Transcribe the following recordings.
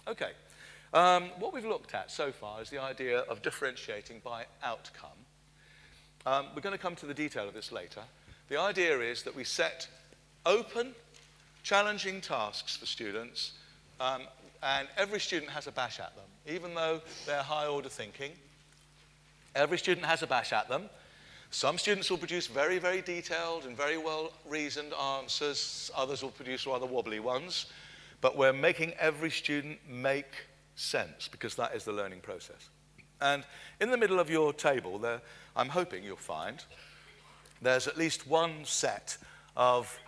Okay. What we've looked at so far is the idea of differentiating by outcome. We're going to come to the detail of this later. The idea is that we set open, challenging tasks for students, and every student has a bash at them. Even though they're high-order thinking, every student has a bash at them. Some students will produce very, very detailed and very well-reasoned answers. Others will produce rather wobbly ones. But we're making every student make sense, because that is the learning process. And in the middle of your table, there, I'm hoping you'll find, there's at least one set of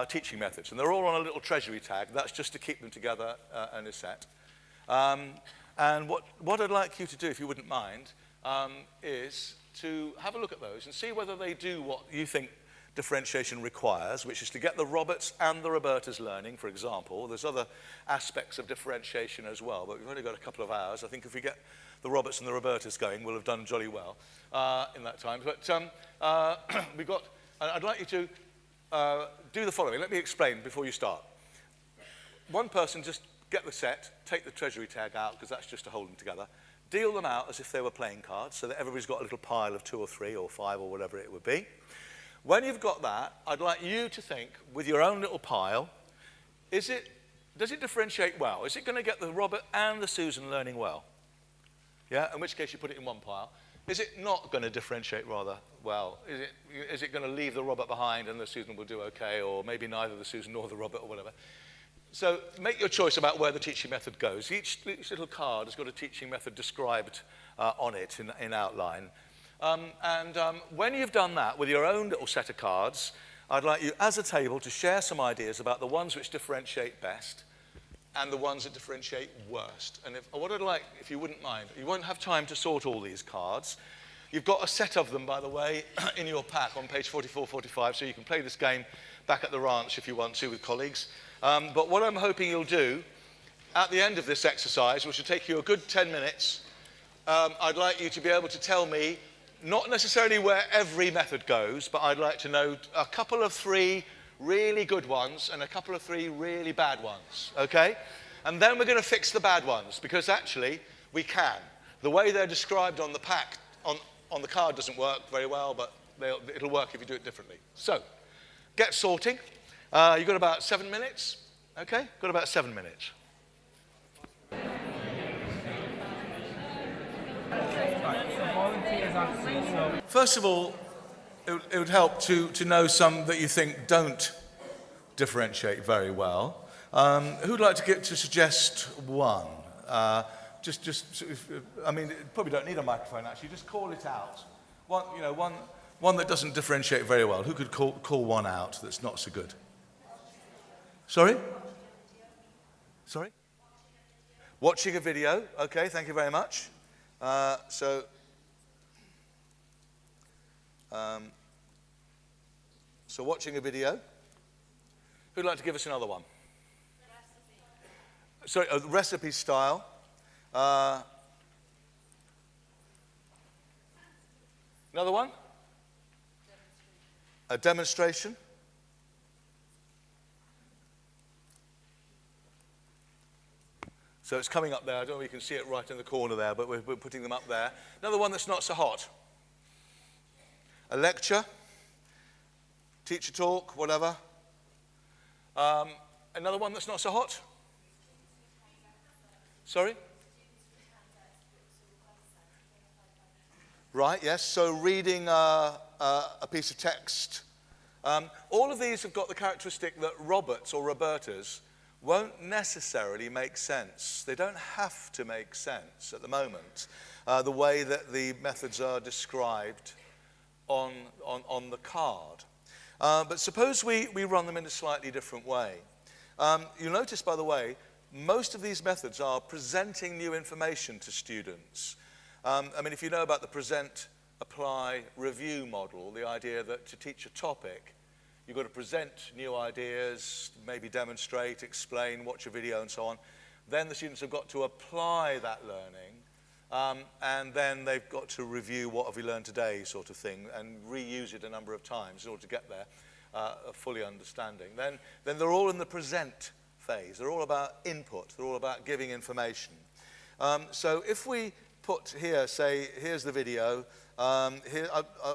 teaching methods. And they're all on a little treasury tag. That's just to keep them together in a set. And what I'd like you to do, if you wouldn't mind, is to have a look at those and see whether they do what you think differentiation requires, which is to get the Roberts and the Robertas learning, for example. There's other aspects of differentiation as well, but we've only got a couple of hours. I think if we get the Roberts and the Robertas going, we'll have done jolly well in that time. But we've got, I'd like you to do the following. Let me explain before you start. One person, just get the set, take the treasury tag out, because that's just to hold them together. Deal them out as if they were playing cards, so that everybody's got a little pile of 2 or 3 or 5 or whatever it would be. When you've got that, I'd like you to think, with your own little pile, does it differentiate well? Is it going to get the Robert and the Susan learning well? Yeah, in which case you put it in one pile. Is it not going to differentiate rather well? Is it going to leave the Robert behind and the Susan will do okay, or maybe neither the Susan nor the Robert or whatever? So make your choice about where the teaching method goes. Each little card has got a teaching method described on it in outline. When you've done that with your own little set of cards, I'd like you, as a table, to share some ideas about the ones which differentiate best and the ones that differentiate worst. And what I'd like, if you wouldn't mind, you won't have time to sort all these cards. You've got a set of them, by the way, in your pack on page 44, 45, so you can play this game back at the ranch if you want to with colleagues. But what I'm hoping you'll do at the end of this exercise, which will take you a good 10 minutes, I'd like you to be able to tell me not necessarily where every method goes, but I'd like to know a couple of 3 really good ones and a couple of 3 really bad ones, okay? And then we're going to fix the bad ones, because actually we can. The way they're described on the pack, on the card doesn't work very well, but it'll work if you do it differently. So, get sorting. You've got about 7 minutes, okay? Got about 7 minutes. First of all, it would help to know some that you think don't differentiate very well. Who'd like to suggest one? I mean, you probably don't need a microphone, actually. Just call it out. One that doesn't differentiate very well. Who could call one out that's not so good? Sorry? Sorry? Watching a video. Okay, thank you very much. So watching a video. Who'd like to give us another one? Recipe. Sorry, a recipe style. Another one? A demonstration. So it's coming up there. I don't know if you can see it right in the corner there, but we're putting them up there. Another one that's not so hot. A lecture, teacher talk, whatever. Another one that's not so hot. Sorry? Right, yes, so reading a piece of text. All of these have got the characteristic that Roberts or Robertas won't necessarily make sense. They don't have to make sense at the moment, the way that the methods are described on the card. But suppose we run them in a slightly different way. You'll notice, by the way, most of these methods are presenting new information to students. I mean, if you know about the present, apply, review model, the idea that to teach a topic, you've got to present new ideas, maybe demonstrate, explain, watch a video, and so on. Then the students have got to apply that learning, and then they've got to review what have we learned today, sort of thing, and reuse it a number of times in order to get there, a fully understanding. Then they're all in the present phase. They're all about input. They're all about giving information. So if we put here, say, here's the video. Here,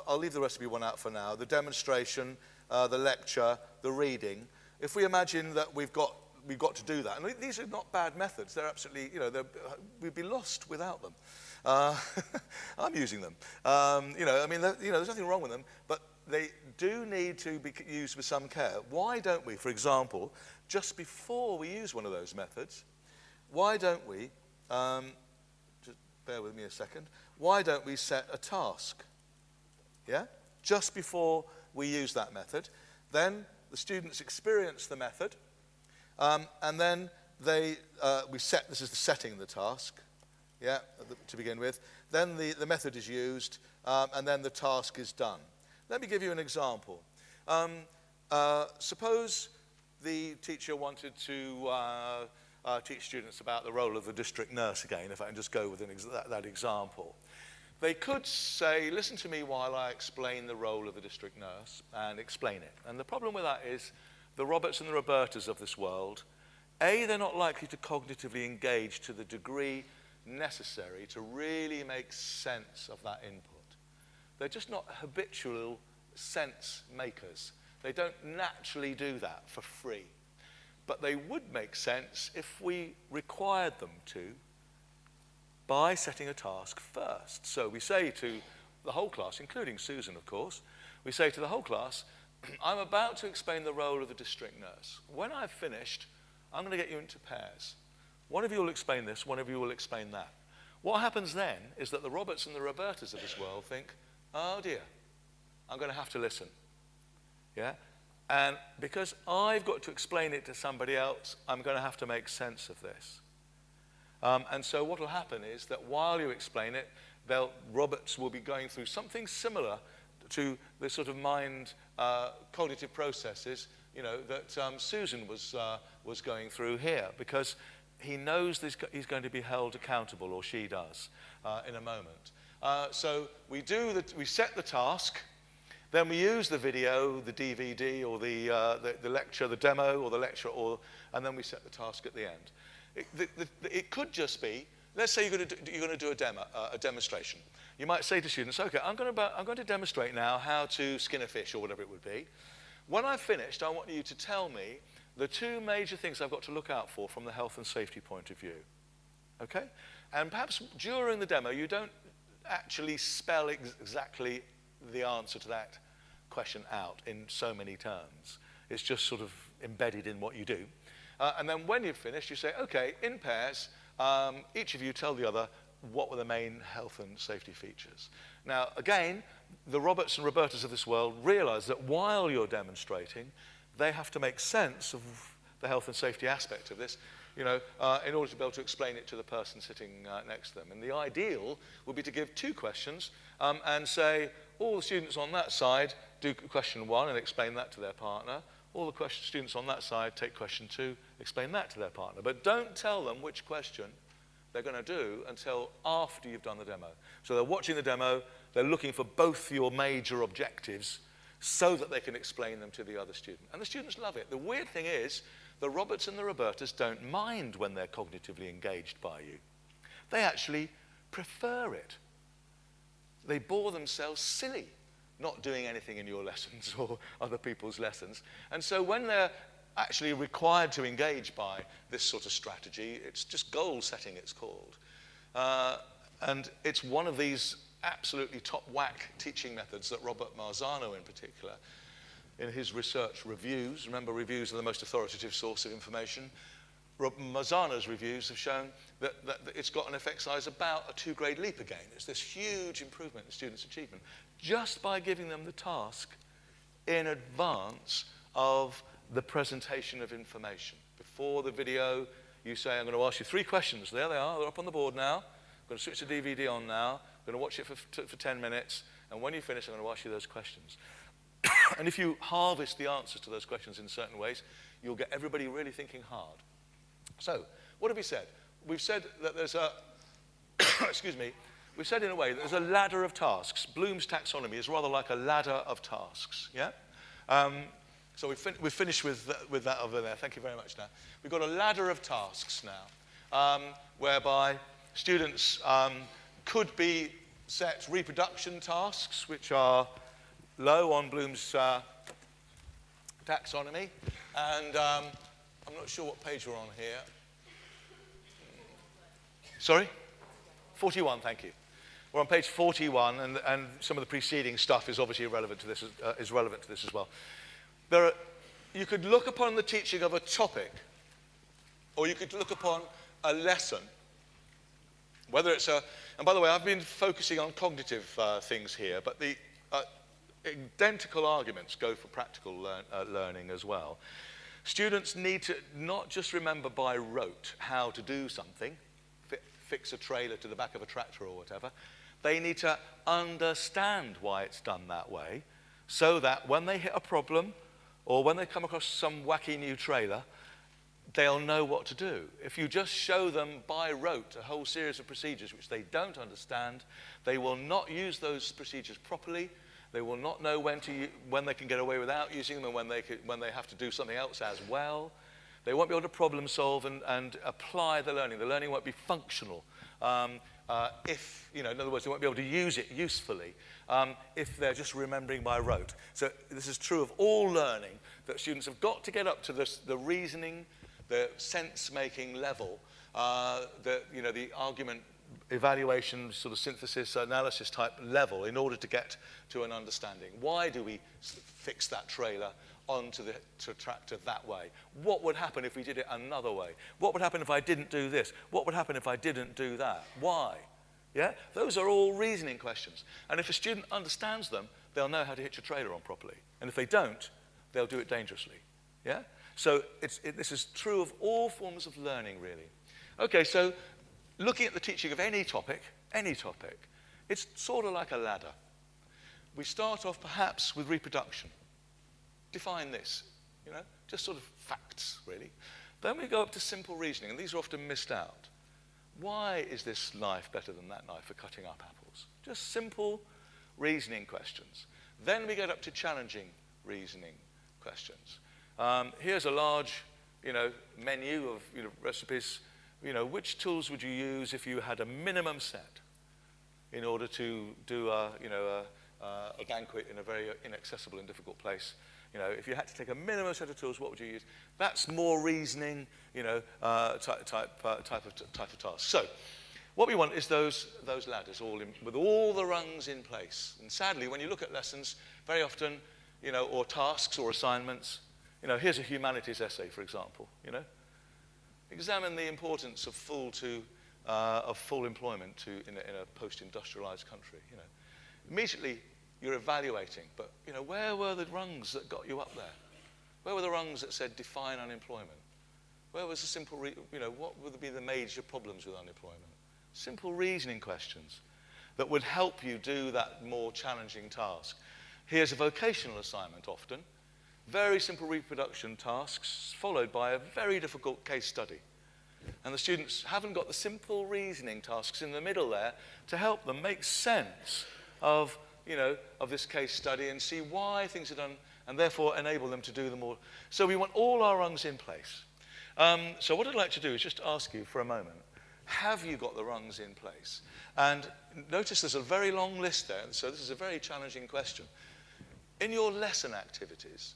I'll leave the recipe one out for now. The demonstration, the lecture, the reading. If we imagine that we've got to do that, and these are not bad methods. They're absolutely, we'd be lost without them. I'm using them. There's nothing wrong with them, but they do need to be used with some care. Why don't we, for example, just before we use one of those methods, why don't we, just bear with me a second, why don't we set a task? Yeah? Just before we use that method. Then the students experience the method, and then we set, this is the setting of the task, yeah, to begin with. Then the method is used, and then the task is done. Let me give you an example. Suppose the teacher wanted to teach students about the role of the district nurse again, if I can just go with that example. They could say, listen to me while I explain the role of the district nurse, and explain it. And the problem with that is the Roberts and the Robertas of this world, A, they're not likely to cognitively engage to the degree necessary to really make sense of that input. They're just not habitual sense makers. They don't naturally do that for free. But they would make sense if we required them to by setting a task first. So we say to the whole class, including Susan, of course, we say to the whole class, I'm about to explain the role of the district nurse. When I've finished, I'm going to get you into pairs. One of you will explain this, one of you will explain that. What happens then is that the Roberts and the Robertas of this world think, oh dear, I'm going to have to listen. Yeah? And because I've got to explain it to somebody else, I'm going to have to make sense of this. And so what will happen is that while you explain it, Roberts will be going through something similar to the sort of mind cognitive processes, that Susan was going through here, because he knows he's going to be held accountable, or she does, in a moment. So we set the task, then we use the video, the DVD, or the lecture, the demo, or the lecture, and then we set the task at the end. It could just be, let's say you're going to do a demonstration. You might say to students, okay, I'm going to demonstrate now how to skin a fish, or whatever it would be. When I've finished, I want you to tell me the two major things I've got to look out for from the health and safety point of view. Okay? And perhaps during the demo, you don't actually spell exactly the answer to that question out in so many terms. It's just sort of embedded in what you do. And then when you've finished, you say, okay, in pairs, each of you tell the other what were the main health and safety features. Now, again, the Roberts and Robertas of this world realize that while you're demonstrating, they have to make sense of the health and safety aspect of this, in order to be able to explain it to the person sitting next to them. And the ideal would be to give two questions and say, all the students on that side do question one and explain that to their partner. All the students on that side take question two, explain that to their partner. But don't tell them which question they're going to do until after you've done the demo. So they're watching the demo, they're looking for both your major objectives so that they can explain them to the other student. And the students love it. The weird thing is, the Roberts and the Robertas don't mind when they're cognitively engaged by you. They actually prefer it. They bore themselves silly not doing anything in your lessons or other people's lessons. And so when they're actually required to engage by this sort of strategy, it's just goal setting, it's called. And it's one of these absolutely top whack teaching methods that Robert Marzano in particular, in his research reviews, remember reviews are the most authoritative source of information, Marzano's reviews have shown that it's got an effect size about a 2-grade leap again. It's this huge improvement in students' achievement just by giving them the task in advance of the presentation of information. Before the video, you say, I'm going to ask you 3 questions. There they are, they're up on the board now. I'm going to switch the DVD on now. I'm going to watch it for 10 minutes. And when you finish, I'm going to ask you those questions. And if you harvest the answers to those questions in certain ways, you'll get everybody really thinking hard. So, what have we said? We've said that there's a, excuse me, we've said in a way that there's a ladder of tasks. Bloom's taxonomy is rather like a ladder of tasks, yeah? So we've finished with that over there. Thank you very much now. We've got a ladder of tasks now, whereby students could be set reproduction tasks, which are low on Bloom's taxonomy. And I'm not sure what page we're on here. Sorry? 41, thank you. We're on page 41, and some of the preceding stuff is obviously relevant to this, as well. You could look upon the teaching of a topic, or you could look upon a lesson. Whether it's and by the way, I've been focusing on cognitive things here, but the identical arguments go for practical learning as well. Students need to not just remember by rote how to do something, fix a trailer to the back of a tractor or whatever. They need to understand why it's done that way, so that when they hit a problem or when they come across some wacky new trailer, they'll know what to do. If you just show them by rote a whole series of procedures which they don't understand, they will not use those procedures properly. They will not know when they can get away without using them and when they have to do something else as well. They won't be able to problem solve and apply the learning. The learning won't be functional. In other words, they won't be able to use it usefully if they're just remembering by rote. So this is true of all learning, that students have got to get up to the reasoning, the sense-making level, the argument, evaluation, sort of synthesis, analysis type level in order to get to an understanding. Why do we fix that trailer onto the tractor that way? What would happen if we did it another way? What would happen if I didn't do this? What would happen if I didn't do that? Why? Yeah? Those are all reasoning questions. And if a student understands them, they'll know how to hitch a trailer on properly. And if they don't, they'll do it dangerously. Yeah? So this is true of all forms of learning, really. Okay, so looking at the teaching of any topic, it's sort of like a ladder. We start off perhaps with reproduction. Define this, just sort of facts, really. Then we go up to simple reasoning, and these are often missed out. Why is this knife better than that knife for cutting up apples? Just simple reasoning questions. Then we get up to challenging reasoning questions. Here's a large, menu of recipes. Which tools would you use if you had a minimum set in order to do a banquet in a very inaccessible and difficult place? If you had to take a minimum set of tools, what would you use? That's more reasoning, type of task. So, what we want is those ladders with all the rungs in place. And sadly, when you look at lessons, very often, or tasks or assignments, here's a humanities essay, for example. Examine the importance of full employment in a post-industrialized country. Immediately, you're evaluating, but where were the rungs that got you up there? Where were the rungs that said define unemployment? Where was the simple, what would be the major problems with unemployment? Simple reasoning questions that would help you do that more challenging task. Here's a vocational assignment often. Very simple reproduction tasks followed by a very difficult case study. And the students haven't got the simple reasoning tasks in the middle there to help them make sense of this case study and see why things are done, and therefore enable them to do them all. So we want all our rungs in place. So what I'd like to do is just ask you for a moment, have you got the rungs in place? And notice there's a very long list there, so this is a very challenging question. In your lesson activities,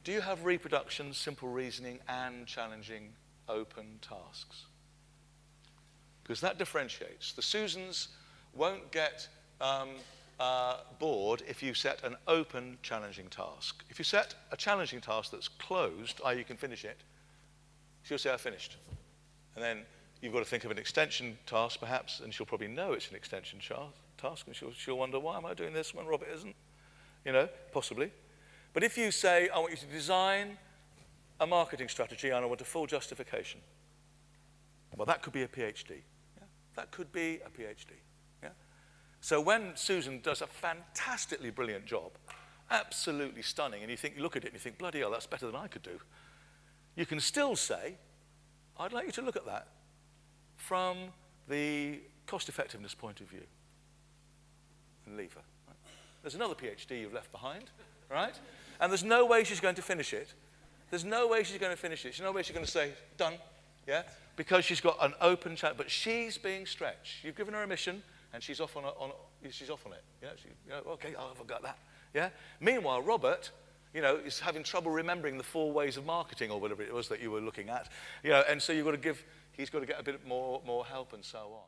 do you have reproduction, simple reasoning, and challenging open tasks? Because that differentiates. The Susans won't get bored if you set an open, challenging task. If you set a challenging task that's closed, i.e. you can finish it, she'll say, I finished. And then you've got to think of an extension task, perhaps, and she'll probably know it's an extension task, and she'll wonder, why am I doing this when Robert isn't? Possibly. But if you say, I want you to design a marketing strategy and I want a full justification, well, that could be a PhD. Yeah? That could be a PhD. Yeah? So when Susan does a fantastically brilliant job, absolutely stunning, and you look at it and you think, bloody hell, that's better than I could do, you can still say, I'd like you to look at that from the cost-effectiveness point of view and leave her. Right? There's another PhD you've left behind, right? and there's no way she's going to finish it. There's no way she's going to finish it. There's no way she's going to say, done, yeah? Because she's got an open channel, but she's being stretched. You've given her a mission, and she's off on it. Okay, I forgot that, yeah? Meanwhile, Robert, is having trouble remembering the 4 ways of marketing or whatever it was that you were looking at, and so he's got to get a bit more help and so on.